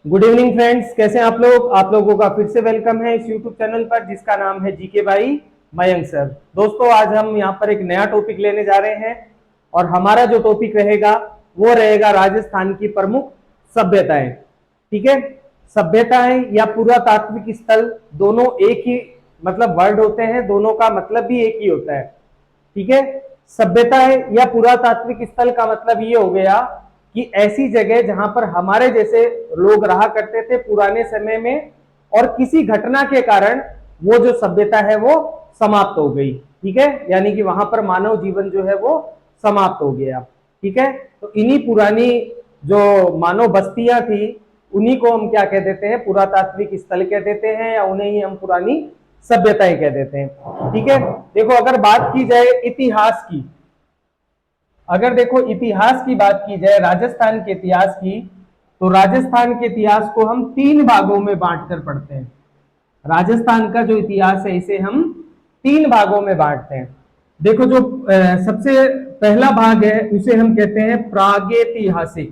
Good evening friends, कैसे हैं आप लोग। आप लोगों का फिर से वेलकम है इस यूट्यूब चैनल पर जिसका नाम है जीके बाई मयंक सर। दोस्तों, आज हम यहाँ पर एक नया टॉपिक लेने जा रहे हैं और हमारा जो टॉपिक रहेगा वो रहेगा राजस्थान की प्रमुख सभ्यताएं। ठीक है, सभ्यताएं या पुरातात्विक स्थल दोनों एक ही मतलब वर्ड होते हैं, दोनों का मतलब भी एक ही होता है। ठीक है, सभ्यताएं या पुरातात्विक स्थल का मतलब ये हो गया कि ऐसी जगह जहां पर हमारे जैसे लोग रहा करते थे पुराने समय में और किसी घटना के कारण वो जो सभ्यता है वो समाप्त हो गई। ठीक है, यानी कि वहां पर मानव जीवन जो है वो समाप्त हो गया। ठीक है, तो इन्हीं पुरानी जो मानव बस्तियां थी उन्हीं को हम क्या कह देते हैं, पुरातात्विक स्थल कह देते हैं या उन्हें ही हम पुरानी सभ्यताएं कह देते हैं। ठीक है, देखो अगर बात की जाए इतिहास की, अगर देखो इतिहास की बात की जाए राजस्थान के इतिहास की, तो राजस्थान के इतिहास को हम तीन भागों में बांटकर पढ़ते हैं। राजस्थान का जो इतिहास है इसे हम तीन भागों में बांटते हैं। देखो जो सबसे पहला भाग है उसे हम कहते हैं प्रागैतिहासिक,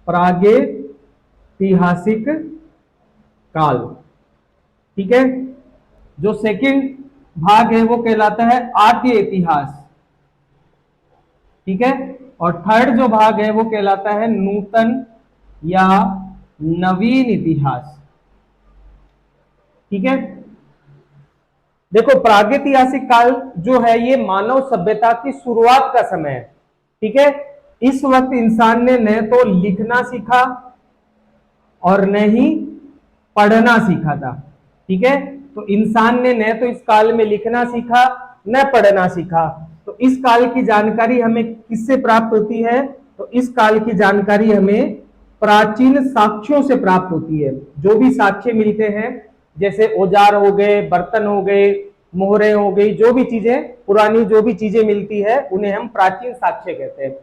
प्रागैतिहासिक काल। ठीक है, जो सेकंड भाग है वो कहलाता है आद्य इतिहास। ठीक है, और थर्ड जो भाग है वो कहलाता है नूतन या नवीन इतिहास। ठीक है, देखो प्रागैतिहासिक काल जो है ये मानव सभ्यता की शुरुआत का समय है। ठीक है, इस वक्त इंसान ने न तो लिखना सीखा और न ही पढ़ना सीखा था। ठीक है, तो इंसान ने न तो इस काल में लिखना सीखा न पढ़ना सीखा। तो इस काल की जानकारी हमें किससे प्राप्त होती है, तो इस काल की जानकारी हमें प्राचीन साक्ष्यों से प्राप्त होती है। जो भी साक्ष्य मिलते हैं जैसे औजार हो गए, बर्तन हो गए, मोहरे हो गई, जो भी चीजें पुरानी जो भी चीजें मिलती है उन्हें हम प्राचीन साक्ष्य कहते हैं।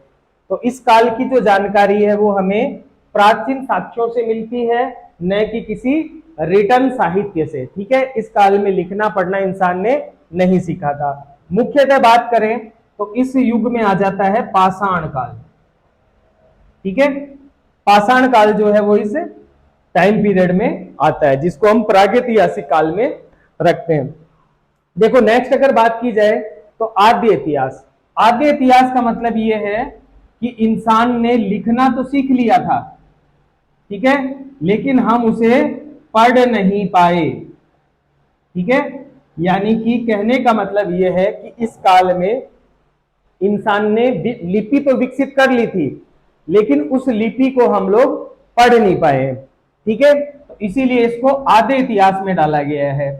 तो इस काल की जो जानकारी है वो हमें प्राचीन साक्ष्यों से मिलती है, न कि किसी रिटर्न साहित्य से। ठीक है, इस काल में लिखना पढ़ना इंसान ने नहीं सीखा था। मुख्यतः बात करें तो इस युग में आ जाता है पाषाण काल। ठीक है, पाषाण काल जो है वो इस टाइम पीरियड में आता है जिसको हम प्रागैतिहासिक काल में रखते हैं। देखो नेक्स्ट अगर बात की जाए तो आद्य इतिहास। आद्य इतिहास का मतलब यह है कि इंसान ने लिखना तो सीख लिया था, ठीक है, लेकिन हम उसे पढ़ नहीं पाए। ठीक है, यानी कि कहने का मतलब यह है कि इस काल में इंसान ने लिपि तो विकसित कर ली थी लेकिन उस लिपि को हम लोग पढ़ नहीं पाए। ठीक है, तो इसीलिए इसको आद्य इतिहास में डाला गया है।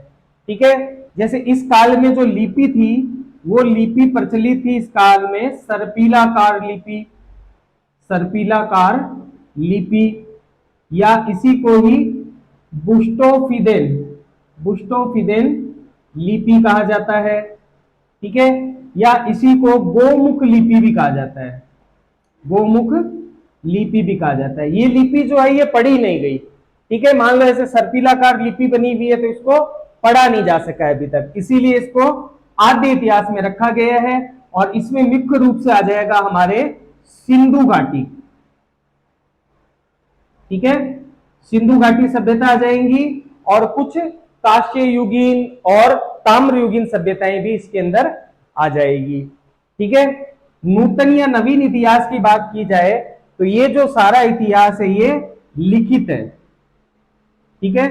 ठीक है, जैसे इस काल में जो लिपि थी वो लिपि प्रचलित थी इस काल में सर्पिलाकार लिपि, सर्पिलाकार लिपि, या इसी को ही बुस्टोफिदेन, बुस्टोफिदेन लिपि कहा जाता है। ठीक है, या इसी को गोमुख लिपि भी कहा जाता है, गोमुख लिपि भी कहा जाता है। ये लिपि जो है ये पढ़ी नहीं गई। ठीक है, मान लो ऐसे सर्पिलाकार लिपि बनी हुई है तो इसको पढ़ा नहीं जा सका है अभी तक, इसीलिए इसको आद्य इतिहास में रखा गया है। और इसमें मुख्य रूप से आ जाएगा हमारे सिंधु घाटी। ठीक है, सिंधु घाटी सभ्यता आ जाएंगी और कुछ कांस्य युगीन और ताम्र युगीन सभ्यताएं भी इसके अंदर आ जाएगी। ठीक है, नूतन या नवीन इतिहास की बात की जाए तो ये जो सारा इतिहास है ये लिखित है। ठीक है,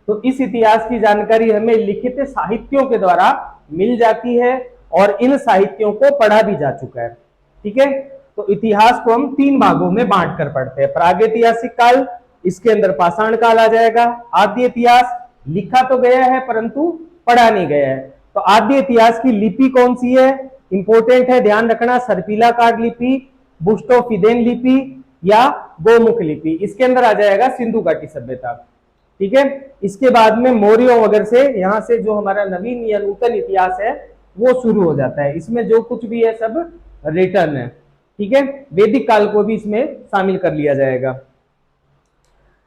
तो इस इतिहास की जानकारी हमें लिखित साहित्यों के द्वारा मिल जाती है और इन साहित्यों को पढ़ा भी जा चुका है। ठीक है, तो इतिहास को हम तीन भागों में बांट कर पढ़ते हैं। प्रागैतिहासिक काल, इसके अंदर पाषाण काल आ जाएगा। आद्य इतिहास लिखा तो गया है परंतु पढ़ा नहीं गया है। तो आद्य इतिहास की लिपि कौन सी है, इंपोर्टेंट है, ध्यान रखना, सर्पिलाकार लिपि, बुस्टोफिदेन लिपि या गोमुख लिपि। इसके अंदर आ जाएगा सिंधु घाटी सभ्यता। ठीक है, इसके बाद में मौर्यों वगैरह से, यहां से जो हमारा नवीन या नूतन इतिहास है वो शुरू हो जाता है। इसमें जो कुछ भी है सब रिटर्न है। ठीक है, वैदिक काल को भी इसमें शामिल कर लिया जाएगा।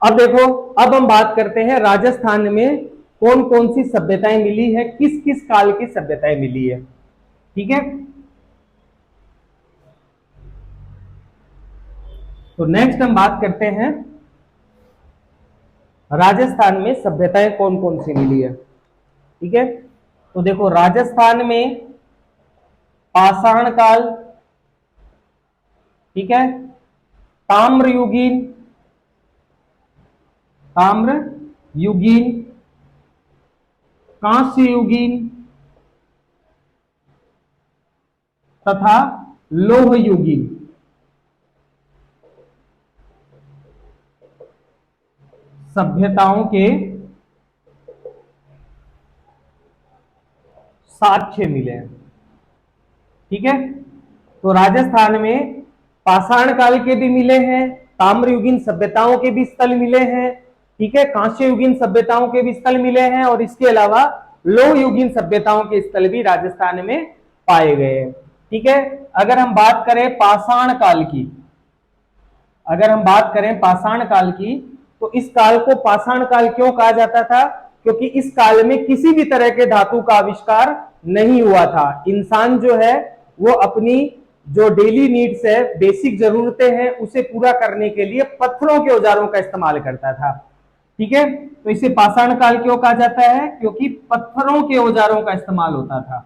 अब देखो, अब हम बात करते हैं राजस्थान में कौन कौन सी सभ्यताएं मिली है, किस किस काल की सभ्यताएं मिली है। ठीक है, तो नेक्स्ट हम बात करते हैं राजस्थान में सभ्यताएं कौन कौन सी मिली है। ठीक है, तो देखो राजस्थान में पाषाण काल, ठीक है, ताम्रयुगीन, ताम्रयुगीन, कांस्ययुगीन तथा लोहयुगीन सभ्यताओं के साक्ष्य मिले हैं। ठीक है, तो राजस्थान में पाषाण काल के भी मिले हैं, ताम्रयुगीन सभ्यताओं के भी स्थल मिले हैं, ठीक है, कांस्ययुगीन सभ्यताओं के भी स्थल मिले हैं, और इसके अलावा लोहयुगीन सभ्यताओं के स्थल भी राजस्थान में पाए गए हैं। ठीक है, अगर हम बात करें पाषाण काल की, अगर हम बात करें पाषाण काल की, तो इस काल को पाषाण काल क्यों कहा जाता था? क्योंकि इस काल में किसी भी तरह के धातु का आविष्कार नहीं हुआ था। इंसान जो है वो अपनी जो डेली नीड्स है, बेसिक जरूरतें हैं, उसे पूरा करने के लिए पत्थरों के औजारों का इस्तेमाल करता था। ठीक है, तो इसे पाषाण काल क्यों कहा जाता है? क्योंकि पत्थरों के औजारों का इस्तेमाल होता था,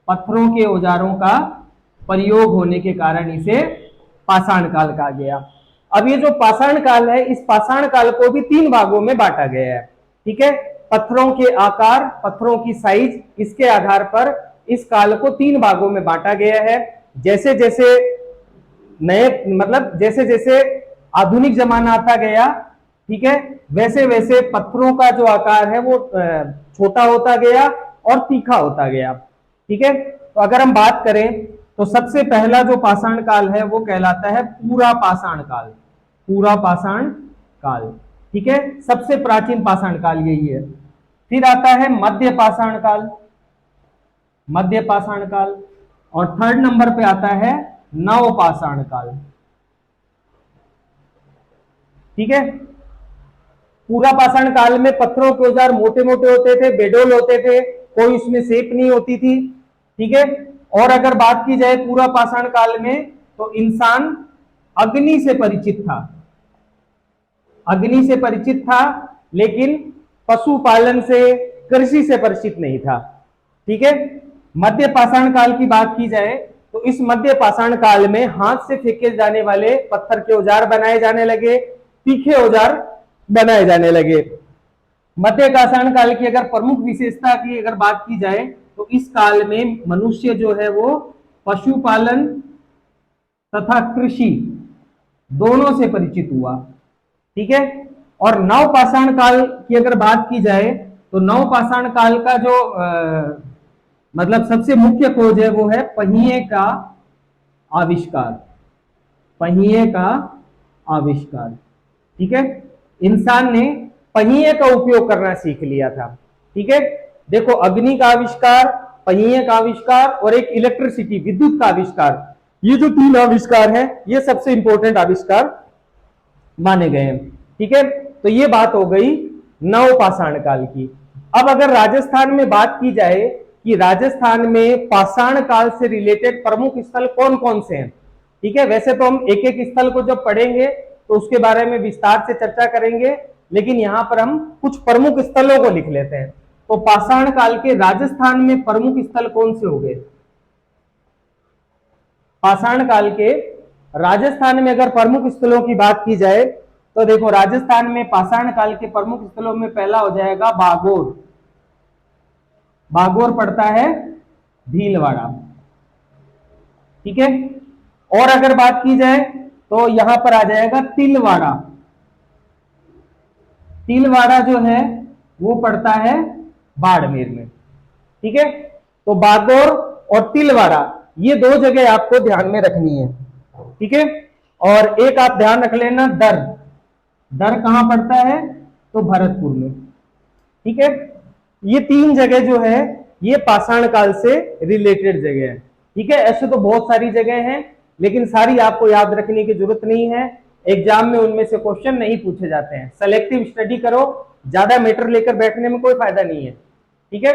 पत्थरों के औजारों का प्रयोग होने के कारण इसे पाषाण काल कहा गया। अब ये जो पाषाण काल है, इस पाषाण काल को भी 3 भागों में बांटा गया है। ठीक है, पत्थरों के आकार, पत्थरों की साइज, इसके आधार पर इस काल को 3 भागों में बांटा गया है। जैसे जैसे जैसे जैसे आधुनिक जमाना आता गया, ठीक है, वैसे वैसे पत्थरों का जो आकार है वो छोटा होता गया और तीखा होता गया। ठीक है, तो अगर हम बात करें तो सबसे पहला जो पाषाण काल है वो कहलाता है पूरा पाषाण काल, पूरा पाषाण काल। ठीक है, सबसे प्राचीन पाषाण काल यही है। फिर आता है मध्य पाषाण काल, मध्य पाषाण काल, और थर्ड नंबर पे आता है नव पाषाण काल। ठीक है, पूरा पाषाण काल में पत्थरों के औजार मोटे मोटे होते थे, बेडोल होते थे, कोई उसमें शेप नहीं होती थी। ठीक है, और अगर बात की जाए पूरा पाषाण काल में, तो इंसान अग्नि से परिचित था, अग्नि से परिचित था, लेकिन पशुपालन से, कृषि से परिचित नहीं था। ठीक है, मध्य पाषाण काल की बात की जाए तो इस मध्य पाषाण काल में हाथ से फेंके जाने वाले पत्थर के औजार बनाए जाने लगे, तीखे औजार बनाए जाने लगे। मध्य पाषाण काल की अगर प्रमुख विशेषता की अगर बात की जाए तो इस काल में मनुष्य जो है वो पशुपालन तथा कृषि दोनों से परिचित हुआ। ठीक है, और नव पाषाण काल की अगर बात की जाए तो नव पाषाण काल का जो सबसे मुख्य खोज है वो है पहिए का आविष्कार, पहिए का आविष्कार। ठीक है, इंसान ने पहिए का उपयोग करना सीख लिया था। ठीक है, देखो अग्नि का आविष्कार, पहिए का आविष्कार और एक इलेक्ट्रिसिटी, विद्युत का आविष्कार, ये जो 3 आविष्कार हैं ये सबसे इंपॉर्टेंट आविष्कार माने गए हैं। ठीक है, तो ये बात हो गई नव पाषाण काल की। अब अगर राजस्थान में बात की जाए कि राजस्थान में पाषाण काल से रिलेटेड प्रमुख स्थल कौन कौन से हैं, ठीक है, वैसे तो हम एक एक स्थल को जब पढ़ेंगे तो उसके बारे में विस्तार से चर्चा करेंगे, लेकिन यहां पर हम कुछ प्रमुख स्थलों को लिख लेते हैं। तो पाषाण काल के राजस्थान में प्रमुख स्थल कौन से हो गए? पाषाण काल के राजस्थान में अगर प्रमुख स्थलों की बात की जाए तो देखो राजस्थान में पाषाण काल के प्रमुख स्थलों में पहला हो जाएगा बागोर, बागोर पड़ता है भीलवाड़ा। ठीक है, और अगर बात की जाए तो यहां पर आ जाएगा तिलवाड़ा, तिलवाड़ा जो है वो पड़ता है बाड़मेर में। ठीक है, तो बागोर और तिलवाड़ा ये 2 जगह आपको ध्यान में रखनी है। ठीक है, और एक आप ध्यान रख लेना दर, दर कहां पड़ता है? तो भरतपुर में। ठीक है, ये 3 जगह जो है ये पाषाण काल से रिलेटेड जगह है। ठीक है, ऐसे तो बहुत सारी जगह हैं, लेकिन सारी आपको याद रखने की जरूरत नहीं है, एग्जाम में उनमें से क्वेश्चन नहीं पूछे जाते हैं। सेलेक्टिव स्टडी करो, ज्यादा मैटर लेकर बैठने में कोई फायदा नहीं है। ठीक है,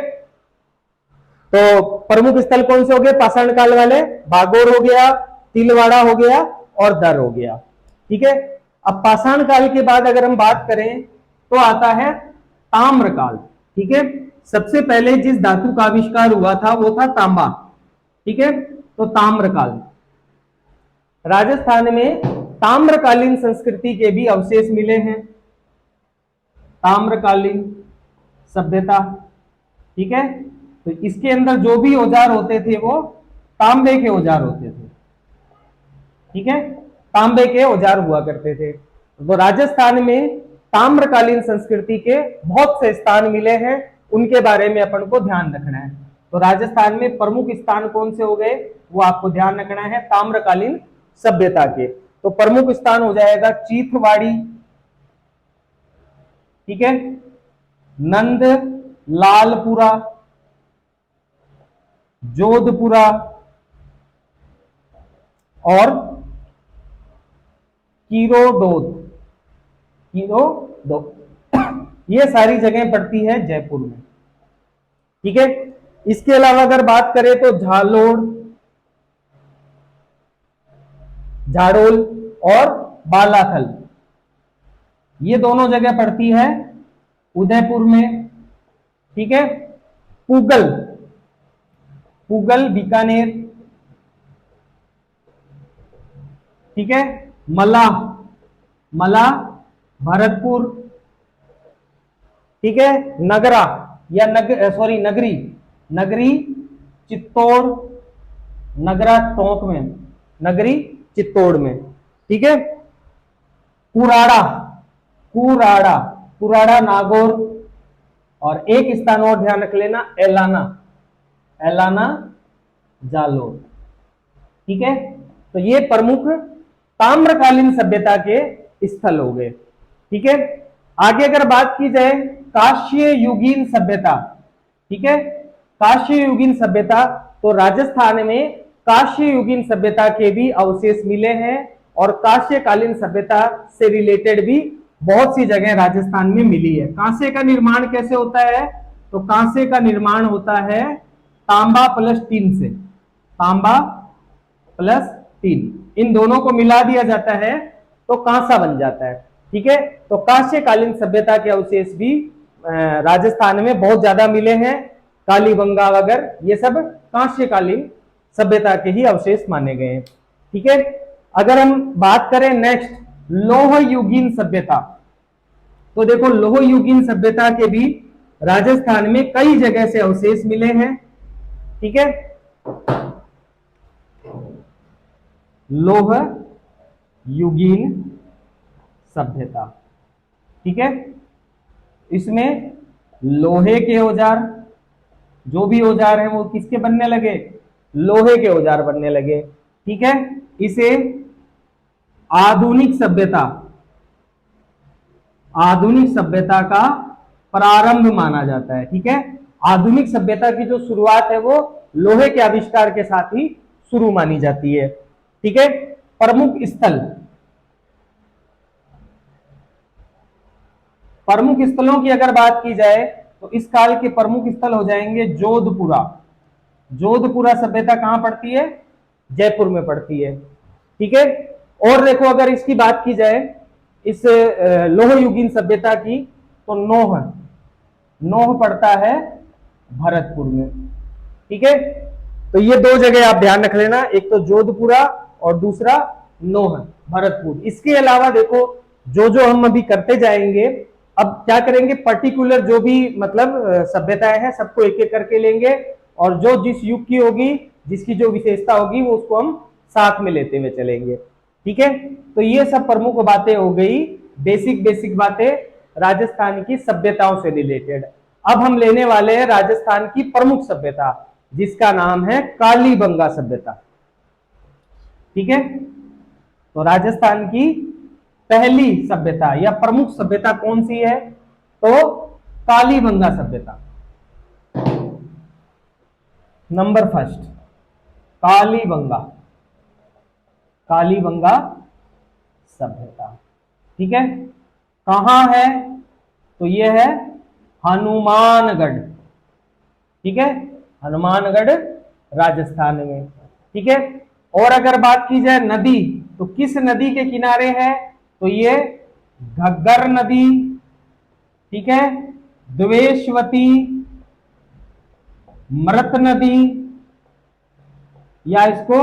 तो प्रमुख स्थल कौन से हो गए पाषाण काल वाले? बागोर हो गया, तिलवाड़ा हो गया और दर हो गया। ठीक है, अब पाषाण काल के बाद अगर हम बात करें तो आता है ताम्रकाल। ठीक है, सबसे पहले जिस धातु का आविष्कार हुआ था वो था तांबा। ठीक है, तो ताम्रकाल। राजस्थान में ताम्रकालीन संस्कृति के भी अवशेष मिले हैं, ताम्रकालीन सभ्यता। ठीक है, तो इसके अंदर जो भी औजार होते थे वो तांबे के औजार होते थे। ठीक है, तांबे के औजार हुआ करते थे। तो राजस्थान में ताम्रकालीन संस्कृति के बहुत से स्थान मिले हैं, उनके बारे में अपन को ध्यान रखना है। तो राजस्थान में प्रमुख स्थान कौन से हो गए वो आपको ध्यान रखना है ताम्रकालीन सभ्यता के। तो प्रमुख स्थान हो जाएगा चीथवाड़ी, ठीक है, नंद लालपुरा, जोधपुरा और कीरोडोद। ये सारी जगह पड़ती है जयपुर में। ठीक है, इसके अलावा अगर बात करें तो झालोड़, झाड़ोल और बालाथल, ये दोनों जगह पड़ती है उदयपुर में। ठीक है, पूगल, पूगल बीकानेर। ठीक है, मला, मला भरतपुर। ठीक है, नगरा या नगरी, नगरी चित्तौड़, नगरा टोंक में, नगरी चित्तौड़ में। ठीक है, कुराड़ा, कुराड़ा, कुराड़ा नागौर। और एक स्थान और ध्यान रख लेना, एलाना, एलाना जालोर। ठीक है, तो ये प्रमुख ताम्रकालीन सभ्यता के स्थल हो गए। ठीक है, आगे अगर बात की जाए काश्य युगीन सभ्यता। ठीक है, काश्य युगीन सभ्यता, तो राजस्थान में काश्य युगीन सभ्यता के भी अवशेष मिले हैं और कांस्यकालीन सभ्यता से रिलेटेड भी बहुत सी जगह राजस्थान में मिली है। कांसे का निर्माण कैसे होता है, तो कांसे का निर्माण होता है तांबा प्लस टीन से, तांबा प्लस टीन, इन दोनों को मिला दिया जाता है तो कांसा बन जाता है। ठीक है, तो कांस्यकालीन सभ्यता के अवशेष भी राजस्थान में बहुत ज्यादा मिले हैं। कालीबंगा वगैरह ये सब कांस्यकालीन सभ्यता के ही अवशेष माने गए हैं। ठीक है, अगर हम बात करें नेक्स्ट लौह युगीन सभ्यता, तो देखो लौह युगीन सभ्यता के भी राजस्थान में कई जगह से अवशेष मिले हैं। ठीक है, लौह युगीन सभ्यता। ठीक है, इसमें लोहे के औजार, जो भी औजार है वो किसके बनने लगे, लोहे के औजार बनने लगे। ठीक है, इसे आधुनिक सभ्यता, आधुनिक सभ्यता का प्रारंभ माना जाता है। ठीक है, आधुनिक सभ्यता की जो शुरुआत है वो लोहे के आविष्कार के साथ ही शुरू मानी जाती है। ठीक है, प्रमुख स्थल, प्रमुख स्थलों की अगर बात की जाए तो इस काल के प्रमुख स्थल हो जाएंगे जोधपुरा। जोधपुरा सभ्यता कहां पड़ती है, जयपुर में पड़ती है। ठीक है, और देखो अगर इसकी बात की जाए इस लौह युगीन सभ्यता की, तो नोह, नोह पड़ता है भरतपुर में। ठीक है, तो ये दो जगह आप ध्यान रख लेना, एक तो जोधपुरा और दूसरा नोह भरतपुर। इसके अलावा देखो जो जो हम अभी करते जाएंगे, अब क्या करेंगे, पर्टिकुलर जो भी मतलब सभ्यताएं हैं सबको एक एक करके लेंगे और जो जिस युग की होगी, जिसकी जो विशेषता होगी वो उसको हम साथ में लेते हुए चलेंगे। ठीक है, तो ये सब प्रमुख बातें हो गई, बेसिक बेसिक बातें राजस्थान की सभ्यताओं से रिलेटेड। अब हम लेने वाले हैं राजस्थान की प्रमुख सभ्यता, जिसका नाम है कालीबंगा सभ्यता। ठीक है, तो राजस्थान की पहली सभ्यता या प्रमुख सभ्यता कौन सी है, तो कालीबंगा सभ्यता। नंबर फर्स्ट कालीबंगा, कालीबंगा सभ्यता। ठीक है, कहां है, तो यह है हनुमानगढ़। ठीक है, हनुमानगढ़ राजस्थान में। ठीक है, और अगर बात की जाए नदी, तो किस नदी के किनारे है, तो ये घग्गर नदी, ठीक है, द्वेषवती, मृत नदी, या इसको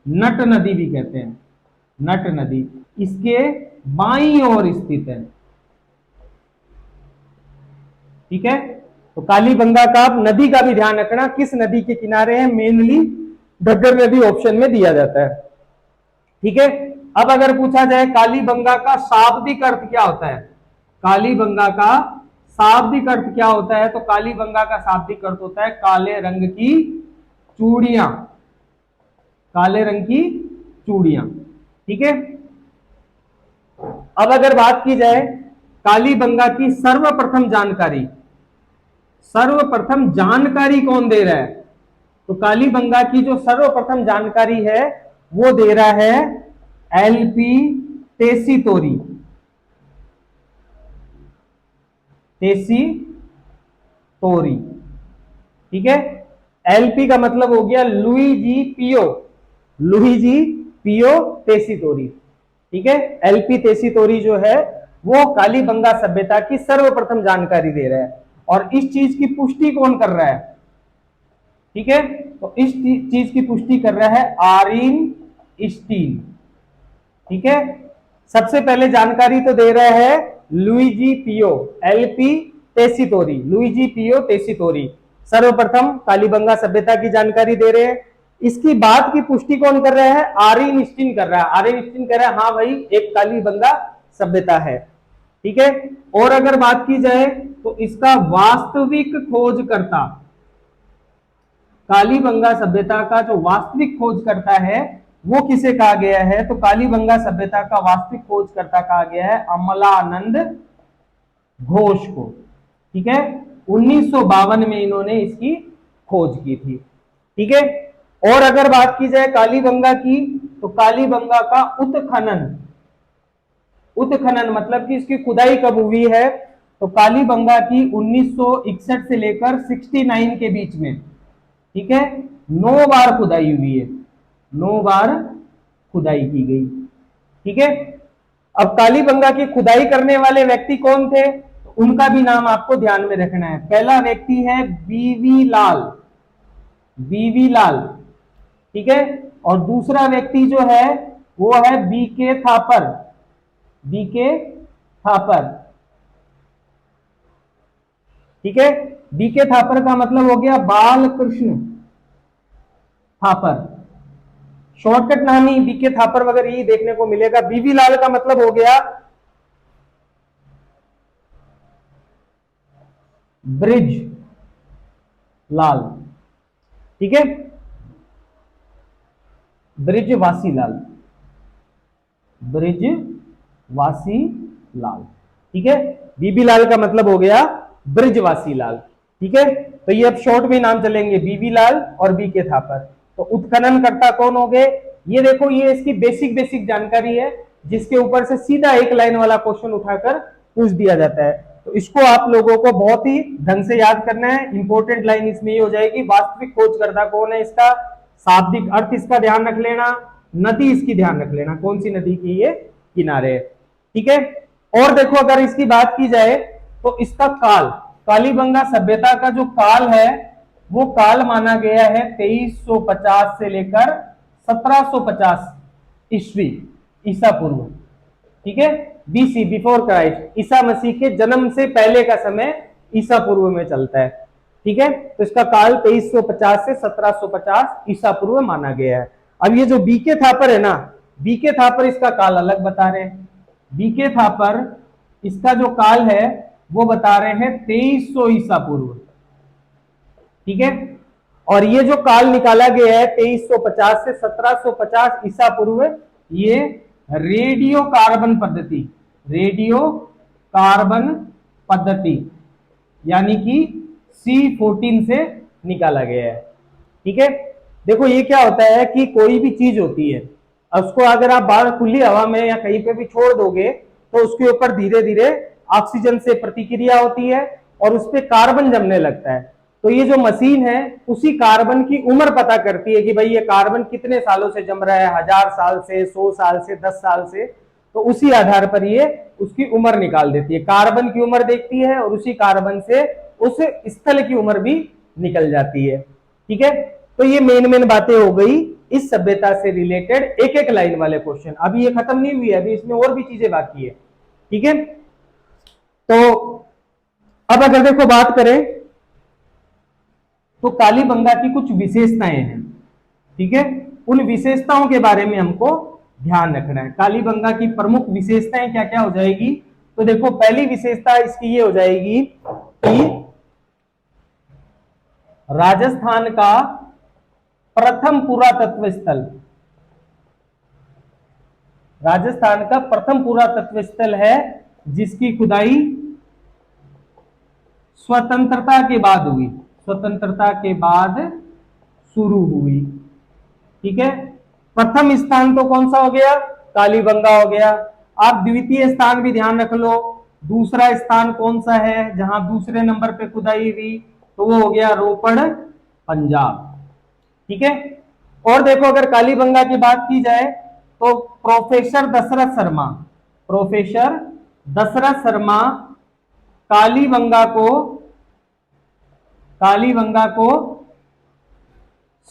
नट नदी भी कहते हैं, नट नदी, इसके बाईं ओर स्थित है। ठीक है, तो कालीबंगा का नदी का भी ध्यान रखना, किस नदी के किनारे है, मेनली घग्गर नदी ऑप्शन में दिया जाता है। ठीक है, अब अगर पूछा जाए कालीबंगा का शाब्दिक अर्थ क्या होता है, कालीबंगा का शाब्दिक अर्थ क्या होता है, तो कालीबंगा का शाब्दिक अर्थ होता है काले रंग की चूड़ियां, काले रंग की चूड़ियां। ठीक है, अब अगर बात की जाए कालीबंगा की सर्वप्रथम जानकारी, सर्वप्रथम जानकारी कौन दे रहा है, तो कालीबंगा की जो सर्वप्रथम जानकारी है वो दे रहा है एलपी टेसीतोरी, टेसीतोरी। ठीक है, एलपी का मतलब हो गया लुइजी पियो, लुइजी पियो टेसीतोरी। ठीक है, एलपी टेसीतोरी जो है वो कालीबंगा सभ्यता की सर्वप्रथम जानकारी दे रहा है, और इस चीज की पुष्टि कौन कर रहा है, ठीक है, तो इस चीज की पुष्टि कर रहा है आरिन स्टीन। ठीक है, सबसे पहले जानकारी तो दे रहा है लुइजी पियो, एलपी टेसीतोरी, लुइजी पियो टेसीतोरी सर्वप्रथम कालीबंगा सभ्यता की जानकारी दे रहे हैं। इसकी बात की पुष्टि कौन कर रहा है, आरिन स्टीन कर रहा है, आरिन स्टीन कह रहा है हाँ भाई एक कालीबंगा सभ्यता है। ठीक है, और अगर बात की जाए तो इसका वास्तविक खोजकर्ता, कालीबंगा सभ्यता का जो वास्तविक खोजकर्ता है वो किसे कहा गया है, तो कालीबंगा सभ्यता का वास्तविक खोजकर्ता कहा गया है अमलानंद घोष को। ठीक है, 1952 में इन्होंने इसकी खोज की थी। ठीक है, और अगर बात की जाए कालीबंगा की, तो कालीबंगा का उत्खनन, उत्खनन मतलब कि इसकी खुदाई कब हुई है, तो कालीबंगा की 1961 से लेकर 69 के बीच में, ठीक है, 9 बार खुदाई हुई है, 9 बार खुदाई की गई। ठीक है, अब कालीबंगा की खुदाई करने वाले व्यक्ति कौन थे, तो उनका भी नाम आपको ध्यान में रखना है। पहला व्यक्ति है बीवी लाल, बीवी लाल। ठीक है, और दूसरा व्यक्ति जो है वो है बीके थापर, बीके थापर। ठीक है, बीके थापर का मतलब हो गया बाल कृष्ण थापर, शॉर्टकट नाम ही बीके थापर वगैरह यही देखने को मिलेगा। बीवी लाल का मतलब हो गया ब्रिज लाल। ठीक है, ब्रिजवासी लाल, ब्रिजवासी लाल। ठीक है, बीबी लाल का मतलब हो गया ब्रिजवासी लाल। ठीक है, तो ये अब शॉर्ट में नाम चलेंगे बीबी लाल और बीके थापर। तो उत्खनन करता कौन हो गए, ये देखो ये इसकी बेसिक जानकारी है जिसके ऊपर से सीधा एक लाइन वाला क्वेश्चन उठाकर पूछ दिया जाता है। तो इसको आप लोगों को बहुत ही ढंग से याद करना है। इंपॉर्टेंट लाइन इसमें ये हो जाएगी, वास्तविक खोजकर्ता कौन है, इसका शाब्दिक अर्थ इसका ध्यान रख लेना, नदी इसकी ध्यान रख लेना, कौन सी नदी की ये किनारे है। ठीक है, और देखो अगर इसकी बात की जाए तो इसका काल, कालीबंगा सभ्यता का जो काल है वो काल माना गया है 2350 से लेकर 1750 ईस्वी, ईसा पूर्व। ठीक है, BC, before Christ, Isa Masih के जन्म से पहले का समय ईसा पूर्व में चलता है। ठीक है, तो इसका काल 2350 से 1750 ईसा पूर्व माना गया है। अब ये जो बीके थापर है ना, बीके थापर इसका काल अलग बता रहे हैं। बीके थापर इसका जो काल है वो बता रहे हैं 2300 ईसा पूर्व। ठीक है, और ये जो काल निकाला गया है 2350 से 1750 ईसा पूर्व, ये रेडियो कार्बन पद्धति, रेडियो कार्बन पद्धति यानी कि C14 से निकाला गया है। ठीक है, देखो ये क्या होता है कि कोई भी चीज होती है, उसको अगर आप बाहर खुली हवा में या कहीं पे भी छोड़ दोगे तो उसके ऊपर धीरे धीरे ऑक्सीजन से प्रतिक्रिया होती है और उस पर कार्बन जमने लगता है। तो ये जो मशीन है उसी कार्बन की उम्र पता करती है कि भाई ये कार्बन कितने सालों से जम रहा है, 1000 साल से, 100 साल से, 10 साल से। तो उसी आधार पर ये उसकी उम्र निकाल देती है, कार्बन की उम्र देखती है और उसी कार्बन से उस स्थल की उम्र भी निकल जाती है। ठीक है, तो ये मेन बातें हो गई इस सभ्यता से रिलेटेड एक एक लाइन वाले क्वेश्चन। अभी ये खत्म नहीं हुई है, अभी इसमें और भी चीजें बाकी है। ठीक है, तो अब अगर देखो बात करें तो कालीबंगा की कुछ विशेषताएं हैं। ठीक है, उन विशेषताओं के बारे में हमको ध्यान रखना है। कालीबंगा की प्रमुख विशेषताएं क्या क्या हो जाएगी, तो देखो पहली विशेषता इसकी ये हो जाएगी कि राजस्थान का प्रथम पुरातत्व स्थल, राजस्थान का प्रथम पुरातत्व स्थल है जिसकी खुदाई स्वतंत्रता के बाद हुई, स्वतंत्रता के बाद शुरू हुई। ठीक है, प्रथम स्थान तो कौन सा हो गया, कालीबंगा हो गया। आप द्वितीय स्थान भी ध्यान रख लो, दूसरा स्थान कौन सा है जहां दूसरे नंबर पे खुदाई हुई, तो वो हो गया रोपड़, पंजाब। ठीक है, और देखो अगर कालीबंगा की बात की जाए तो प्रोफेसर दशरथ शर्मा, प्रोफेसर दशरथ शर्मा कालीबंगा को, कालीबंगा को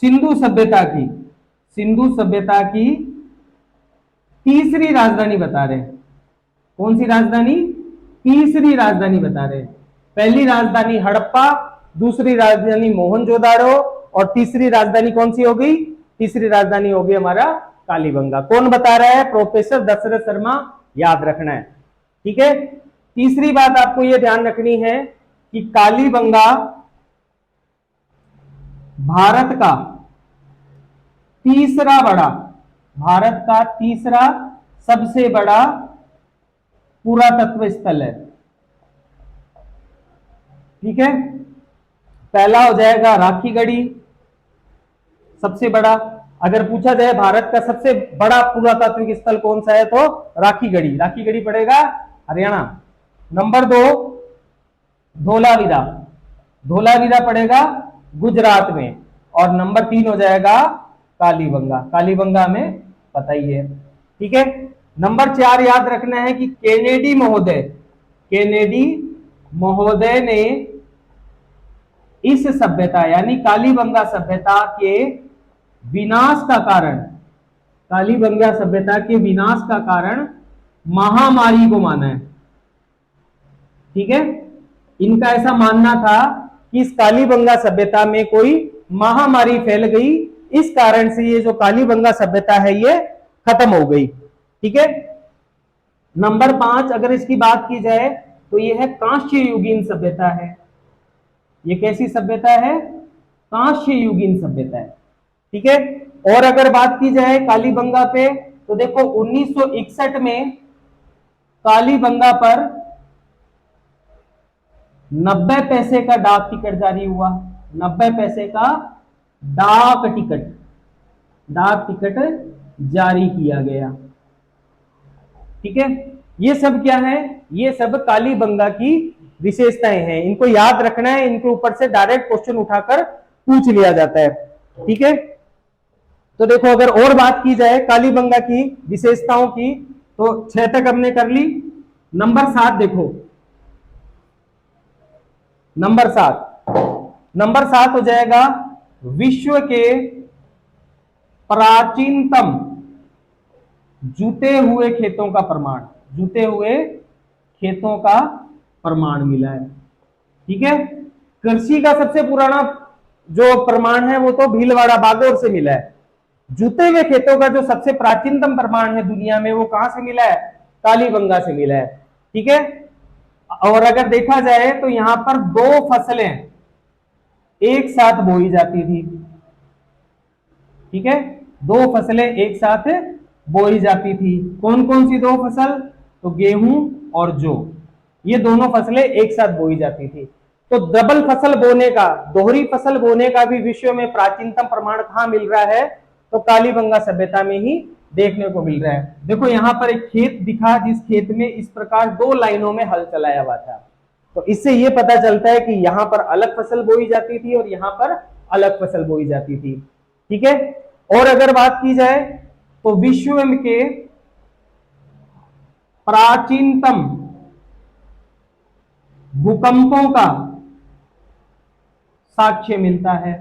सिंधु सभ्यता की, सिंधु सभ्यता की तीसरी राजधानी बता रहे हैं। कौन सी राजधानी, तीसरी राजधानी बता रहे हैं। पहली राजधानी हड़प्पा, दूसरी राजधानी मोहनजोदाड़ो और तीसरी राजधानी कौन सी हो गई, तीसरी राजधानी होगी हमारा कालीबंगा। कौन बता रहा है, प्रोफेसर दशरथ शर्मा, याद रखना है। ठीक है, तीसरी बात आपको यह ध्यान रखनी है कि कालीबंगा भारत का तीसरा बड़ा, भारत का तीसरा सबसे बड़ा पुरातत्व स्थल है। ठीक है, पहला हो जाएगा राखीगढ़ी, सबसे बड़ा। अगर पूछा जाए भारत का सबसे बड़ा पुरातात्विक स्थल कौन सा है तो राखीगढ़ी, राखीगढ़ी पड़ेगा हरियाणा। नंबर 2 धोलावीरा, धोलावीरा पड़ेगा गुजरात में। और नंबर 3 हो जाएगा कालीबंगा, कालीबंगा में पता ही है। ठीक है, नंबर 4 याद रखना है कि केनेडी महोदय, केनेडी महोदय ने इस सभ्यता यानी कालीबंगा सभ्यता के विनाश का कारण, कालीबंगा सभ्यता के विनाश का कारण महामारी को माना है। ठीक है, इनका ऐसा मानना था कि इस कालीबंगा सभ्यता में कोई महामारी फैल गई, इस कारण से ये जो कालीबंगा सभ्यता है ये खत्म हो गई। ठीक है, नंबर 5 अगर इसकी बात की जाए तो ये है कांस्य युगीन सभ्यता है। ये कैसी सभ्यता है, कांस्य युगीन सभ्यता है। ठीक है, और अगर बात की जाए कालीबंगा पे तो देखो 1961 में कालीबंगा पर 90 पैसे का डाक टिकट जारी हुआ, 90 पैसे का डाक टिकट, डाक टिकट जारी किया गया। ठीक है, ये सब क्या है, ये सब कालीबंगा की विशेषताएं हैं। इनको याद रखना है, इनके ऊपर से डायरेक्ट क्वेश्चन उठाकर पूछ लिया जाता है। ठीक है, तो देखो अगर और बात की जाए कालीबंगा की विशेषताओं की तो 6 तक हमने कर ली। नंबर 7 देखो, नंबर 7, नंबर 7 हो जाएगा विश्व के प्राचीनतम जुते हुए खेतों का प्रमाण, जुते हुए खेतों का प्रमाण मिला है। ठीक है, कृषि का सबसे पुराना जो प्रमाण है वो तो भीलवाड़ा बागोर से मिला है। जुते हुए खेतों का जो सबसे प्राचीनतम प्रमाण है दुनिया में वो कहां से मिला है, कालीबंगा से मिला है। ठीक है, और अगर देखा जाए तो यहां पर 2 फसलें एक साथ बोई जाती थी। ठीक है, 2 फसलें एक साथ बोई जाती थी। कौन कौन सी 2 फसल, तो गेहूं और जौ, ये दोनों फसलें एक साथ बोई जाती थी। तो डबल फसल बोने का, दोहरी फसल बोने का भी विश्व में प्राचीनतम प्रमाण कहां मिल रहा है, तो कालीबंगा सभ्यता में ही देखने को मिल रहा है। देखो यहां पर एक खेत दिखा जिस खेत में इस प्रकार 2 लाइनों में हल चलाया हुआ था, तो इससे यह पता चलता है कि यहां पर अलग फसल बोई जाती थी और यहां पर अलग फसल बोई जाती थी। ठीक है, और अगर बात की जाए तो विश्व के प्राचीनतम भूकंपों का साक्ष्य मिलता है।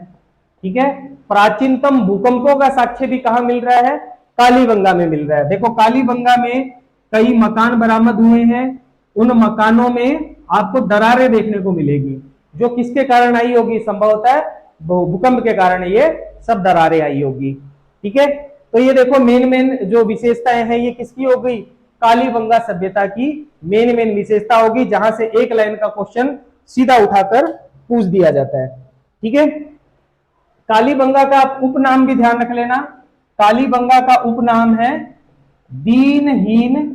ठीक है, प्राचीनतम भूकंपों का साक्ष्य भी कहां मिल रहा है? कालीबंगा में मिल रहा है। देखो कालीबंगा में कई मकान बरामद हुए हैं, उन मकानों में आपको दरारें देखने को मिलेगी, जो किसके कारण आई होगी? संभवतः भूकंप के कारण ये सब दरारें आई होगी। ठीक है, तो ये देखो मेन मेन जो विशेषताएं हैं ये किसकी हो गई? कालीबंगा सभ्यता की मेन मेन विशेषता होगी, जहां से एक लाइन का क्वेश्चन सीधा उठाकर पूछ दिया जाता है। ठीक है, कालीबंगा का उपनाम भी ध्यान रख लेना। कालीबंगा का उपनाम है दीनहीन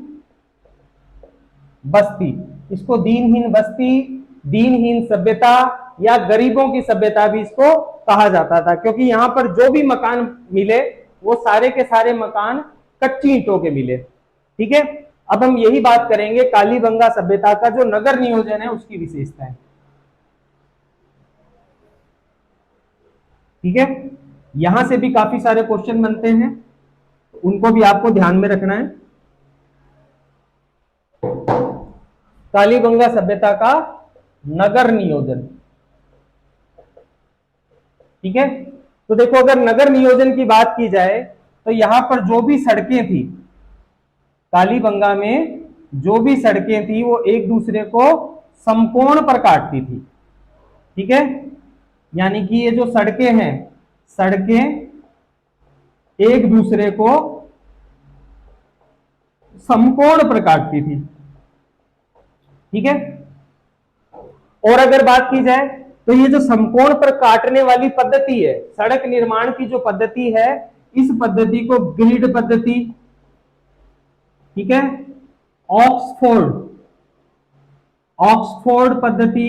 बस्ती। इसको दीनहीन बस्ती, दीनहीन सभ्यता या गरीबों की सभ्यता भी इसको कहा जाता था, क्योंकि यहां पर जो भी मकान मिले वो सारे के सारे मकान कच्ची ईंटों के मिले। ठीक है, अब हम यही बात करेंगे कालीबंगा सभ्यता का जो नगर नियोजन है उसकी विशेषता है। ठीक है, यहां से भी काफी सारे क्वेश्चन बनते हैं, उनको भी आपको ध्यान में रखना है। कालीबंगा सभ्यता का नगर नियोजन। ठीक है, तो देखो अगर नगर नियोजन की बात की जाए तो यहां पर जो भी सड़कें थी, कालीबंगा में जो भी सड़कें थी वो एक दूसरे को समकोण पर काटती थी। ठीक है, यानी कि ये जो सड़कें हैं, सड़कें एक दूसरे को समकोण पर काटती थी। ठीक है, और अगर बात की जाए तो ये जो समकोण पर काटने वाली पद्धति है, सड़क निर्माण की जो पद्धति है, इस पद्धति को ग्रिड पद्धति, ठीक है, ऑक्सफोर्ड ऑक्सफोर्ड पद्धति,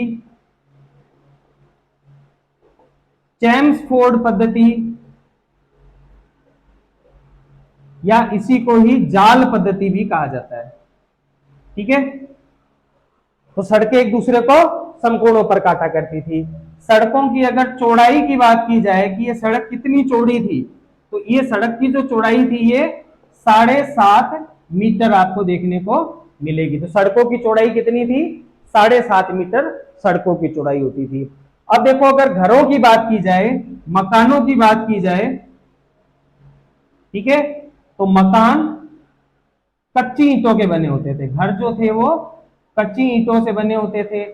चैम्सफोर्ड पद्धति, या इसी को ही जाल पद्धति भी कहा जाता है। ठीक है, तो सड़कें एक दूसरे को समकोणों पर काटा करती थी। सड़कों की अगर चौड़ाई की बात की जाए कि ये सड़क कितनी चौड़ी थी, तो ये सड़क की जो चौड़ाई थी ये 7.5 मीटर आपको देखने को मिलेगी। तो सड़कों की चौड़ाई कितनी थी? 7.5 मीटर सड़कों की चौड़ाई होती थी। अब देखो अगर घरों की बात की जाए, मकानों की बात की जाए, ठीक है, तो मकान कच्ची ईंटों के बने होते थे। घर जो थे वो कच्ची ईंटों से बने होते थे।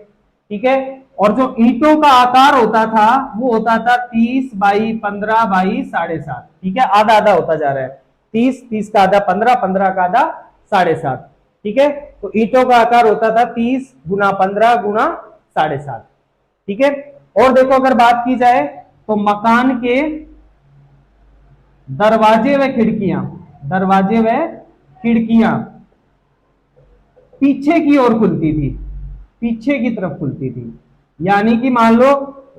ठीक है, और जो ईंटों का आकार होता था वो होता था 30 बाई 15 बाई 7.5। ठीक है, आधा आधा होता जा रहा है, 30 का आधा 15, 15 का आधा 7.5। ठीक है, तो ईंटों का आकार होता था 30 गुना 15 गुना 7.5। ठीक है, और देखो अगर बात की जाए तो मकान के दरवाजे व खिड़कियां पीछे की ओर खुलती थी, पीछे की तरफ खुलती थी। यानी कि मान लो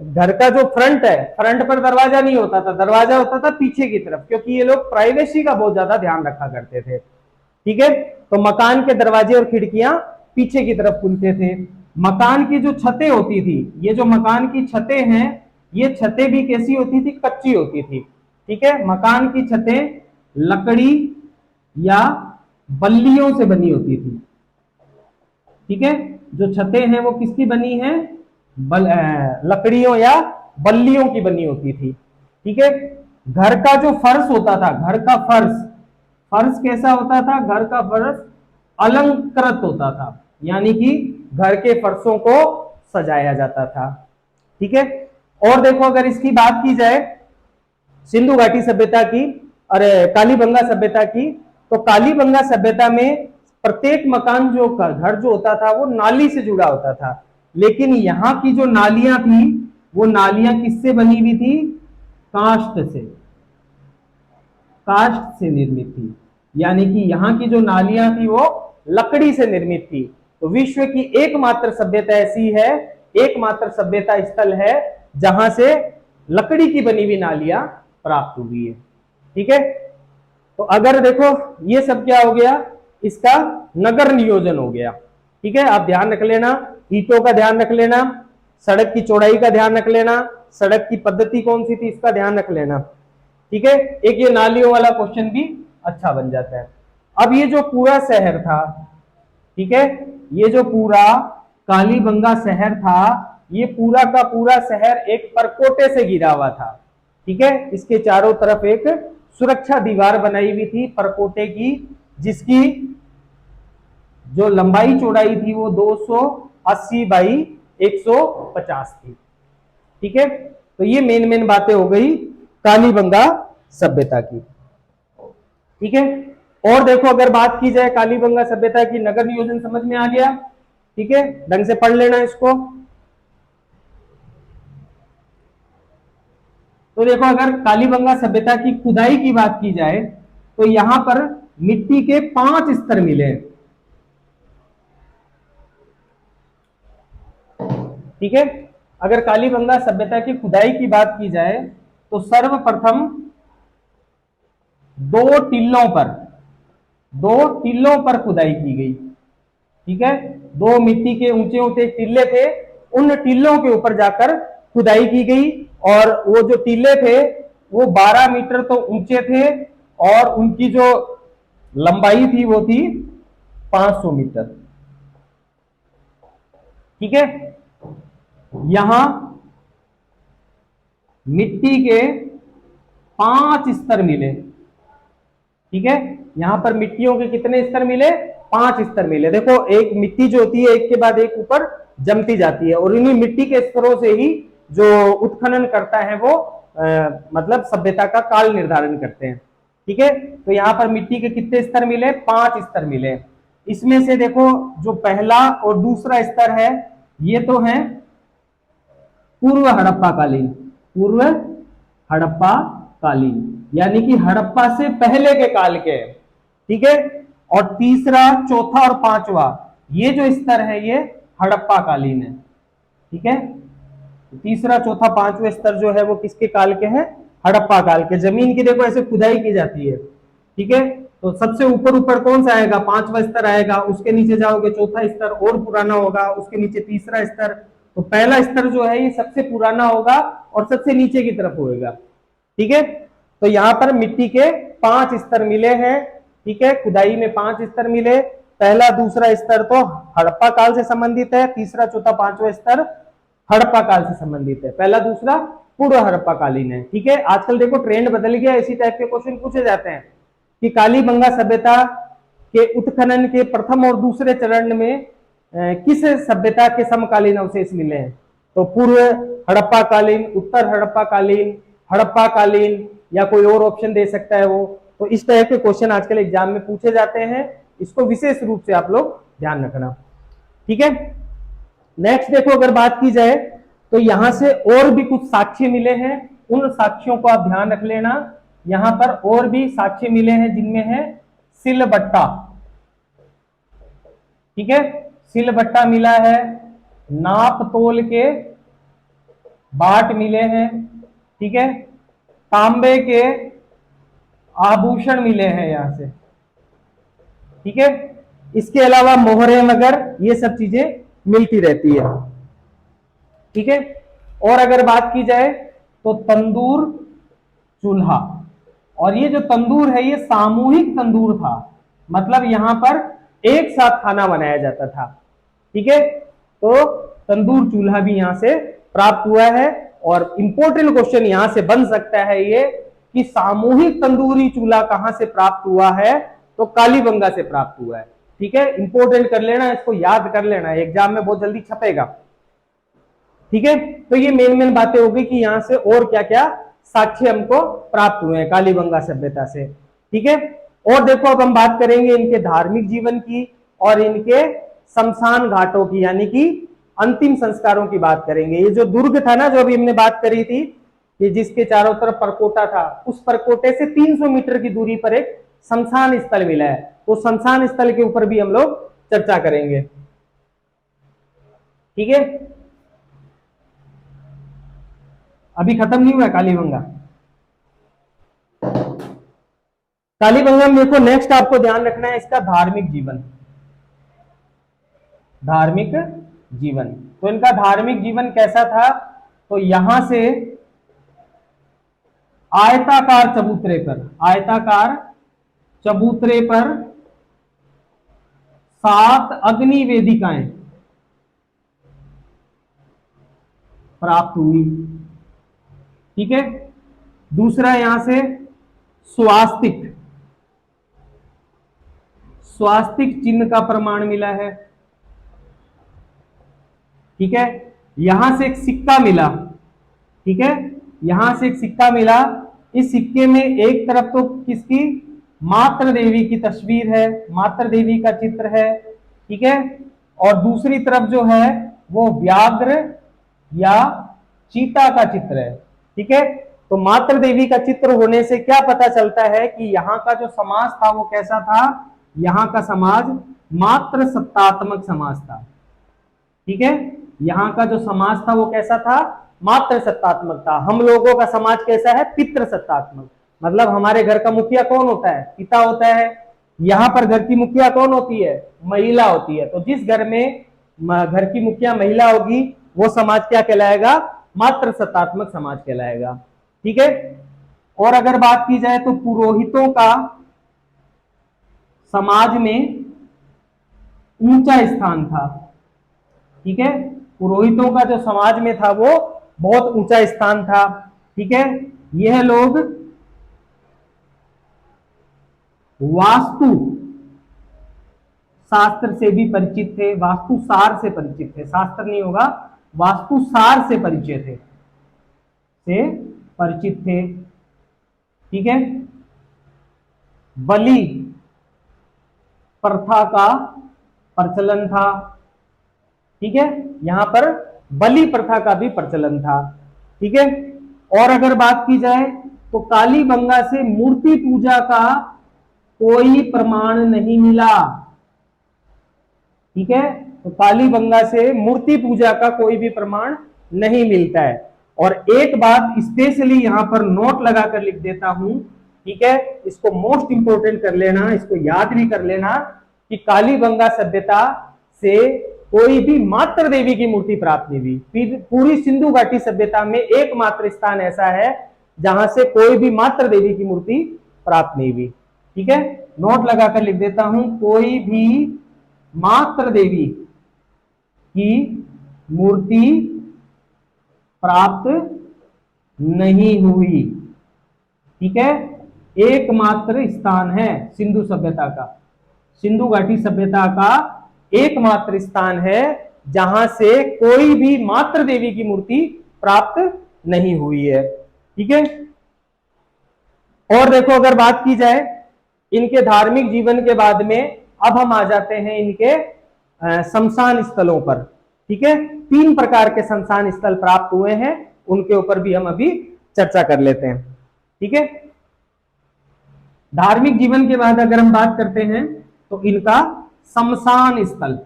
घर का जो फ्रंट है, फ्रंट पर दरवाजा नहीं होता था, दरवाजा होता था पीछे की तरफ, क्योंकि ये लोग प्राइवेसी का बहुत ज्यादा ध्यान रखा करते थे। ठीक है, तो मकान के दरवाजे और खिड़कियां पीछे की तरफ खुलते थे। मकान की जो छतें होती थी, ये जो मकान की छतें हैं, ये छतें भी कैसी होती थी? कच्ची होती थी। ठीक है, मकान की छतें लकड़ी या बल्लियों से बनी होती थी। ठीक है, जो छतें हैं वो किसकी बनी हैं? लकड़ियों या बल्लियों की बनी होती थी। ठीक है, घर का जो फर्श होता था, घर का फर्श कैसा होता था? घर का फर्श अलंकृत होता था, यानी कि घर के फर्शों को सजाया जाता था। ठीक है, और देखो अगर इसकी बात की जाए सिंधु घाटी सभ्यता की, अरे कालीबंगा सभ्यता की, तो कालीबंगा सभ्यता में प्रत्येक मकान जो घर जो होता था वो नाली से जुड़ा होता था। लेकिन यहाँ की जो नालियां थी वो नालियां किससे बनी हुई थी? काष्ठ से निर्मित थी। यानी कि यहाँ की जो नालियां थी वो लकड़ी से निर्मित थी। तो विश्व की एकमात्र सभ्यता ऐसी है, एकमात्र सभ्यता स्थल है जहां से लकड़ी की बनी हुई नालियां प्राप्त हुई है। ठीक है, तो अगर देखो ये सब क्या हो गया? इसका नगर नियोजन हो गया। ठीक है, आप ध्यान रख लेना, ईंटों का ध्यान रख लेना, सड़क की चौड़ाई का ध्यान रख लेना, सड़क की पद्धति कौन सी थी इसका ध्यान रख लेना। ठीक है, एक ये नालियों वाला क्वेश्चन भी अच्छा बन जाता है। अब ये जो पूरा शहर था, ठीक है। ये जो पूरा कालीबंगा शहर था, ये पूरा का पूरा शहर एक परकोटे से घिरा हुआ था। ठीक है, इसके चारों तरफ एक सुरक्षा दीवार बनाई हुई थी परकोटे की, जिसकी जो लंबाई चौड़ाई थी वो 280 बाई 150 थी। ठीक है, तो ये मेन मेन बातें हो गई कालीबंगा सभ्यता की। ठीक है, और देखो अगर बात की जाए कालीबंगा सभ्यता की, नगर नियोजन समझ में आ गया। ठीक है, ढंग से पढ़ लेना इसको। तो देखो अगर कालीबंगा सभ्यता की खुदाई की बात की जाए तो यहां पर मिट्टी के 5 स्तर मिले। ठीक है, अगर कालीबंगा सभ्यता की खुदाई की बात की जाए तो सर्वप्रथम दो टिल्लों पर दो टिल्लों पर खुदाई की गई। ठीक है, दो मिट्टी के ऊंचे ऊंचे टिल्ले थे, उन टिल्लों के ऊपर जाकर खुदाई की गई, और वो जो टिल्ले थे वो 12 मीटर तो ऊंचे थे, और उनकी जो लंबाई थी वो थी 500 मीटर। ठीक है, यहां मिट्टी के 5 स्तर मिले। ठीक है, यहां पर मिट्टियों के कितने स्तर मिले? 5 स्तर मिले। देखो एक मिट्टी जो होती है एक के बाद एक ऊपर जमती जाती है, और इन्हीं मिट्टी के स्तरों से ही जो उत्खनन करता है वो मतलब सभ्यता का काल निर्धारण करते हैं। ठीक है, तो यहाँ पर मिट्टी के कितने स्तर मिले? 5 स्तर मिले। इसमें से देखो जो पहला और दूसरा स्तर है ये तो है पूर्व हड़प्पा कालीन, पूर्व हड़प्पा कालीन, यानी कि हड़प्पा से पहले के काल के। ठीक है, और तीसरा, चौथा और पांचवा ये जो स्तर है ये हड़प्पा कालीन है। ठीक है, तीसरा, चौथा, पांचवा स्तर जो है वो किसके काल के हैं? हड़प्पा काल के। जमीन की देखो ऐसे खुदाई की जाती है। ठीक है, तो सबसे ऊपर ऊपर कौन सा आएगा? 5वां स्तर आएगा, उसके नीचे जाओगे चौथा स्तर और पुराना होगा, उसके नीचे तीसरा स्तर। तो पहला स्तर जो है ये सबसे पुराना होगा और सबसे नीचे की तरफ होगा। ठीक है, तो यहां पर मिट्टी के 5 स्तर मिले हैं। ठीक है, खुदाई में 5 स्तर मिले। पहला दूसरा स्तर तो हड़प्पा काल से संबंधित है, तीसरा चौथा पांचवा स्तर हड़प्पा काल से संबंधित है, पहला दूसरा पूर्व हड़प्पा कालीन है। ठीक है, आजकल देखो ट्रेंड बदल गया, इसी टाइप के क्वेश्चन पूछे जाते हैं कि कालीबंगा सभ्यता के उत्खनन के प्रथम और दूसरे चरण में किस सभ्यता के समकालीन अवशेष मिले हैं? तो पूर्व हड़प्पा कालीन, उत्तर हड़प्पा कालीन, हड़प्पा कालीन, या कोई और ऑप्शन दे सकता है वो। तो इस तरह के क्वेश्चन आजकल एग्जाम में पूछे जाते हैं, इसको विशेष रूप से आप लोग ध्यान रखना। ठीक है, नेक्स्ट देखो अगर बात की जाए तो यहां से और भी कुछ साक्ष्य मिले हैं, उन साक्ष्यों को आप ध्यान रख लेना। यहां पर और भी साक्ष्य मिले हैं जिनमें है सिलबट्टा। ठीक है, सिलबट्टा मिला है, नाप तोल के बाट मिले हैं। ठीक है, तांबे के आभूषण मिले हैं यहां से। ठीक है, इसके अलावा मोहरे वगैरह ये सब चीजें मिलती रहती है। ठीक है, और अगर बात की जाए तो तंदूर चूल्हा, और ये जो तंदूर है ये सामूहिक तंदूर था, मतलब यहां पर एक साथ खाना बनाया जाता था। ठीक है, तो तंदूर चूल्हा भी यहां से प्राप्त हुआ है। और इंपॉर्टेंट क्वेश्चन यहां से बन सकता है ये कि सामूहिक तंदूरी चूल्हा कहां से प्राप्त हुआ है? तो कालीबंगा से प्राप्त हुआ है। ठीक है, इंपॉर्टेंट कर लेना, इसको याद कर लेना, एग्जाम में बहुत जल्दी छपेगा। ठीक है, तो ये मेन मेन बातें होगी कि यहां से और क्या क्या साक्ष्य हमको प्राप्त हुए हैं कालीबंगा सभ्यता से। ठीक है, और देखो अब हम बात करेंगे इनके धार्मिक जीवन की और इनके शमशान घाटों की, यानी कि अंतिम संस्कारों की बात करेंगे। ये जो दुर्ग था ना, जो अभी हमने बात करी थी कि जिसके चारों तरफ परकोटा था, उस परकोटे से 300 मीटर की दूरी पर एक शमशान स्थल मिला है, तो शमशान स्थल के ऊपर भी हम लोग चर्चा करेंगे। ठीक है, अभी खत्म नहीं हुआ कालीबंगा। कालीबंगा में देखो नेक्स्ट आपको ध्यान रखना है इसका धार्मिक जीवन। धार्मिक जीवन, तो इनका धार्मिक जीवन कैसा था? तो यहां से आयताकार चबूतरे पर, आयताकार चबूतरे पर 7 अग्नि वेदिकाएं प्राप्त हुई। ठीक है, दूसरा यहां से स्वास्तिक स्वास्तिक चिन्ह का प्रमाण मिला है। ठीक है, यहां से एक सिक्का मिला। ठीक है, यहां से एक सिक्का मिला। इस सिक्के में एक तरफ तो किसकी, मातृ देवी की तस्वीर है, मातृ देवी का चित्र है। ठीक है, और दूसरी तरफ जो है वो व्याघ्र या चीता का चित्र है। ठीक है, तो मातृ देवी का चित्र होने से क्या पता चलता है कि यहाँ का जो समाज था वो कैसा था, यहाँ का समाज मातृ सत्तात्मक समाज था। ठीक है, यहाँ का जो समाज था वो कैसा था, मातृ सत्तात्मक था। हम लोगों का समाज कैसा है, पितृ सत्तात्मक। मतलब हमारे घर का मुखिया कौन होता है, पिता होता है। यहाँ पर घर की मुखिया कौन होती है, महिला होती है। तो जिस घर में घर की मुखिया महिला होगी वो समाज क्या कहलाएगा, मातृ सत्तात्मक समाज कहलाएगा। ठीक है, और अगर बात की जाए तो पुरोहितों का समाज में ऊंचा स्थान था। ठीक है, पुरोहितों का जो समाज में था वो बहुत ऊंचा स्थान था। ठीक है, यह लोग वास्तु शास्त्र से भी परिचित थे, वास्तु सार से परिचित थे, शास्त्र नहीं होगा, वास्तु सार से परिचित थे। ठीक है, बलि प्रथा का प्रचलन था। ठीक है, यहां पर बलि प्रथा का भी प्रचलन था। ठीक है, और अगर बात की जाए तो कालीबंगा से मूर्ति पूजा का कोई प्रमाण नहीं मिला। ठीक है, तो कालीबंगा से मूर्ति पूजा का कोई भी प्रमाण नहीं मिलता है। और एक बात स्पेशली यहां पर नोट लगाकर लिख देता हूं। ठीक है, इसको मोस्ट इंपोर्टेंट कर लेना, इसको याद भी कर लेना कि कालीबंगा सभ्यता से कोई भी मातृ देवी की मूर्ति प्राप्त नहीं हुई। पूरी सिंधु घाटी सभ्यता में एकमात्र स्थान ऐसा है जहां से कोई भी मातृ देवी की मूर्ति प्राप्त नहीं हुई। ठीक है, नोट लगाकर लिख देता हूं, कोई भी मातृ देवी की मूर्ति प्राप्त नहीं हुई। ठीक है, एकमात्र स्थान है सिंधु सभ्यता का, सिंधु घाटी सभ्यता का एकमात्र स्थान है जहां से कोई भी मातृ देवी की मूर्ति प्राप्त नहीं हुई है। ठीक है, और देखो अगर बात की जाए इनके धार्मिक जीवन के बाद में, अब हम आ जाते हैं इनके शमशान स्थलों पर। ठीक है, 3 प्रकार के शमशान स्थल प्राप्त हुए हैं, उनके ऊपर भी हम अभी चर्चा कर लेते हैं। ठीक है, धार्मिक जीवन के बाद अगर हम बात करते हैं तो इनका शमशान स्थल,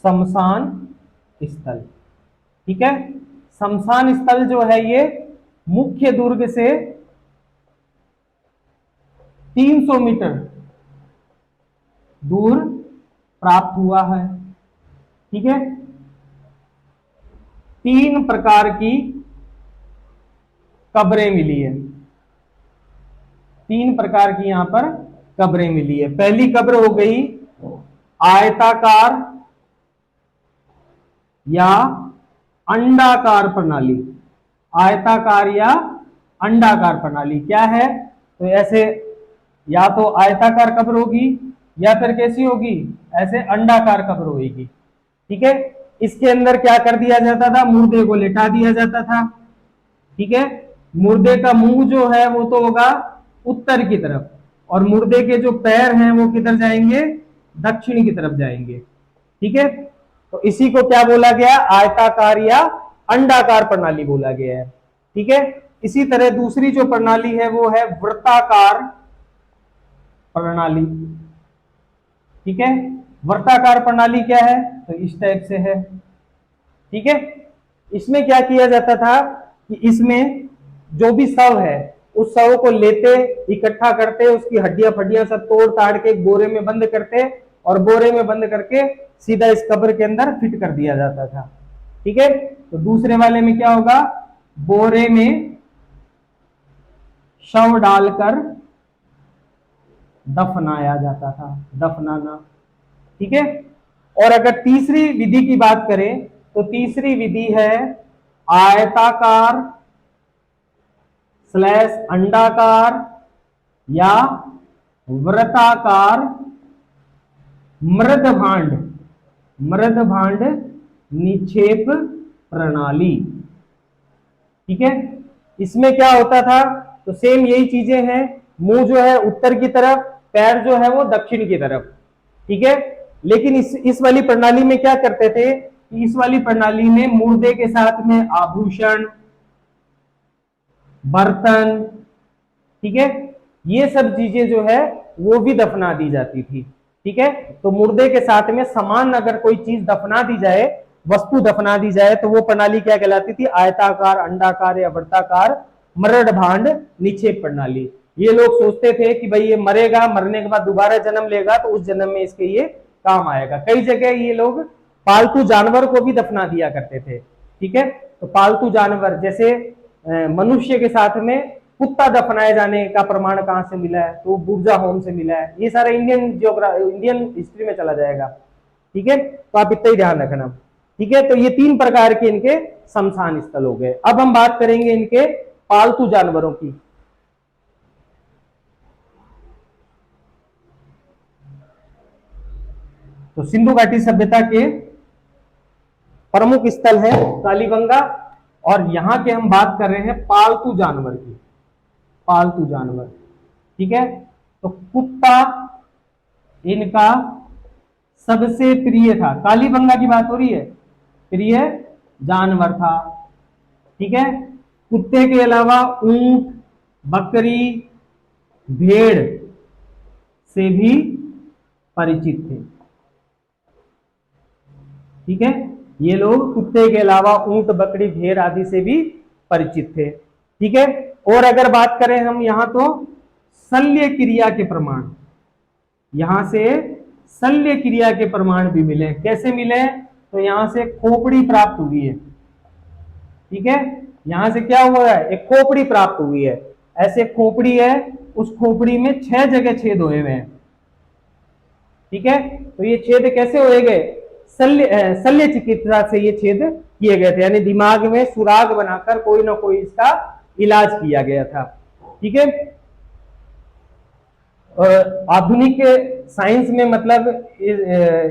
शमशान स्थल। ठीक है, शमशान स्थल जो है ये मुख्य दुर्ग से 300 मीटर दूर प्राप्त हुआ है। ठीक है, 3 प्रकार की कब्रें मिली है, 3 प्रकार की यहां पर कब्रें मिली है। पहली कब्र हो गई आयताकार या अंडाकार प्रणाली। आयताकार या अंडाकार प्रणाली क्या है, तो ऐसे या तो आयताकार कब्र होगी या फिर कैसी होगी, ऐसे अंडाकार कब्र होगी। ठीक है, इसके अंदर क्या कर दिया जाता था, मुर्दे को लेटा दिया जाता था। ठीक है, मुर्दे का मुंह जो है वो तो होगा उत्तर की तरफ, और मुर्दे के जो पैर हैं वो किधर जाएंगे, दक्षिण की तरफ जाएंगे। ठीक है, तो इसी को क्या बोला गया, आयताकार या अंडाकार प्रणाली बोला गया है। ठीक है, इसी तरह दूसरी जो प्रणाली है वो है वृत्ताकार प्रणाली। ठीक है, वृत्ताकार प्रणाली क्या है, तो इस टाइप से है। ठीक है, इसमें क्या किया जाता था कि इसमें जो भी शव है उस शव को लेते, इकट्ठा करते, उसकी हड्डियां फड्डियां सब तोड़ ताड़ के बोरे में बंद करते, और बोरे में बंद करके सीधा इस कब्र के अंदर फिट कर दिया जाता था। ठीक है, तो दूसरे वाले में क्या होगा, बोरे में शव डालकर दफनाया जाता था, दफनाना। ठीक है। और अगर तीसरी विधि की बात करें तो तीसरी विधि है आयताकार स्लैश अंडाकार या वृत्ताकार मृदभांड, मृदभांड निक्षेप प्रणाली। ठीक है। इसमें क्या होता था, तो सेम यही चीजें हैं, मुंह जो है उत्तर की तरफ, पैर जो है वो दक्षिण की तरफ। ठीक है। लेकिन इस वाली प्रणाली में क्या करते थे कि इस वाली प्रणाली में मुर्दे के साथ में आभूषण, बर्तन, ठीक है, ये सब चीजें जो है वो भी दफना दी जाती थी। ठीक है। तो मुर्दे के साथ में समान अगर कोई चीज दफना दी जाए, वस्तु दफना दी जाए, तो वो प्रणाली क्या कहलाती थी, आयताकार, अंडाकार या वृत्ताकार मृदभांड निक्षेप प्रणाली। ये लोग सोचते थे कि भाई ये मरेगा, मरने के बाद दोबारा जन्म लेगा तो उस जन्म में इसके ये काम आएगा। कई जगह ये लोग पालतू जानवर को भी दफना दिया करते थे। ठीक है। तो पालतू जानवर जैसे मनुष्य के साथ में कुत्ता दफनाए जाने का प्रमाण कहां से मिला है, तो बुर्जा होम से मिला है। ये सारा इंडियन हिस्ट्री में चला जाएगा। ठीक है। तो आप इतना ही ध्यान रखना। ठीक है। तो ये 3 प्रकार के इनके शमशान स्थल हो गए। अब हम बात करेंगे इनके पालतू जानवरों की। तो सिंधु घाटी सभ्यता के प्रमुख स्थल है कालीबंगा, और यहां के हम बात कर रहे हैं पालतू जानवर की, पालतू जानवर। ठीक है। तो कुत्ता इनका सबसे प्रिय था, कालीबंगा की बात हो रही है, प्रिय जानवर था। ठीक है। कुत्ते के अलावा ऊंट, बकरी, भेड़ से भी परिचित थे। ठीक है। ये लोग कुत्ते के अलावा ऊंट, बकरी, भेड़ आदि से भी परिचित थे। ठीक है। और अगर बात करें हम यहां तो शल्य क्रिया के प्रमाण, यहां से शल्य क्रिया के प्रमाण भी मिले। कैसे मिले, तो यहां से खोपड़ी प्राप्त हुई है। ठीक है। यहां से क्या हुआ है, एक खोपड़ी प्राप्त हुई है। ऐसे खोपड़ी है, उस खोपड़ी में 6 जगह छेद हुए हुए हैं। ठीक है। तो ये छेद कैसे हुए गए, शल्य चिकित्सा से ये छेद किए गए थे, यानी दिमाग में सुराग बनाकर कोई ना कोई इसका इलाज किया गया था। ठीक है। आधुनिक साइंस में मतलब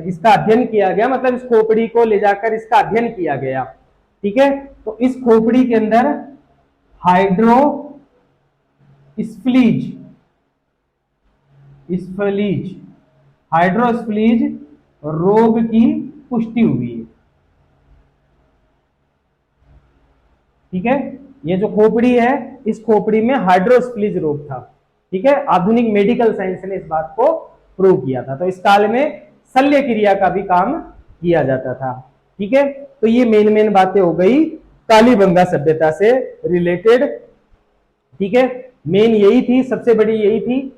इसका अध्ययन किया गया, मतलब इस खोपड़ी को ले जाकर इसका अध्ययन किया गया। ठीक है। तो इस खोपड़ी के अंदर हाइड्रोस्फलीज रोग की पुष्टि हुई है। ठीक है। ये जो खोपड़ी है, इस खोपड़ी में हाइड्रोस्फलीज रोग था। ठीक है। आधुनिक मेडिकल साइंस ने इस बात को प्रूव किया था। तो इस काल में शल्य क्रिया का भी काम किया जाता था। ठीक है। तो ये मेन बातें हो गई कालीबंगा सभ्यता से रिलेटेड। ठीक है। मेन यही थी, सबसे बड़ी यही थी।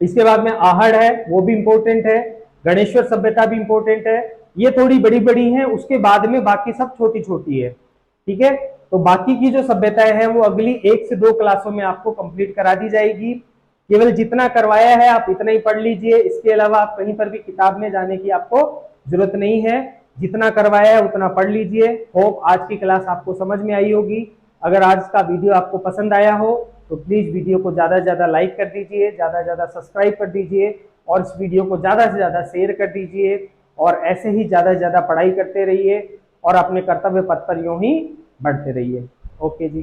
इसके बाद में आहड़ है, वो भी इंपॉर्टेंट है। गणेश्वर सभ्यता भी इंपॉर्टेंट है। ये थोड़ी बड़ी बड़ी हैं, उसके बाद में बाकी सब छोटी छोटी है। ठीक है। तो बाकी की जो सभ्यताएं हैं वो अगली 1 से 2 क्लासों में आपको कंप्लीट करा दी जाएगी। केवल जितना करवाया है आप इतना ही पढ़ लीजिए, इसके अलावा आप कहीं पर भी किताब में जाने की आपको जरूरत नहीं है। जितना करवाया है उतना पढ़ लीजिए। होप आज की क्लास आपको समझ में आई होगी। अगर आज का वीडियो आपको पसंद आया हो तो प्लीज वीडियो को ज्यादा से ज्यादा लाइक कर दीजिए, ज्यादा से ज्यादा सब्सक्राइब कर दीजिए, और इस वीडियो को ज्यादा से ज्यादा शेयर कर दीजिए। और ऐसे ही ज्यादा से ज्यादा पढ़ाई करते रहिए और अपने कर्तव्य पथ पर यूं ही बढ़ते रहिए। ओके जी।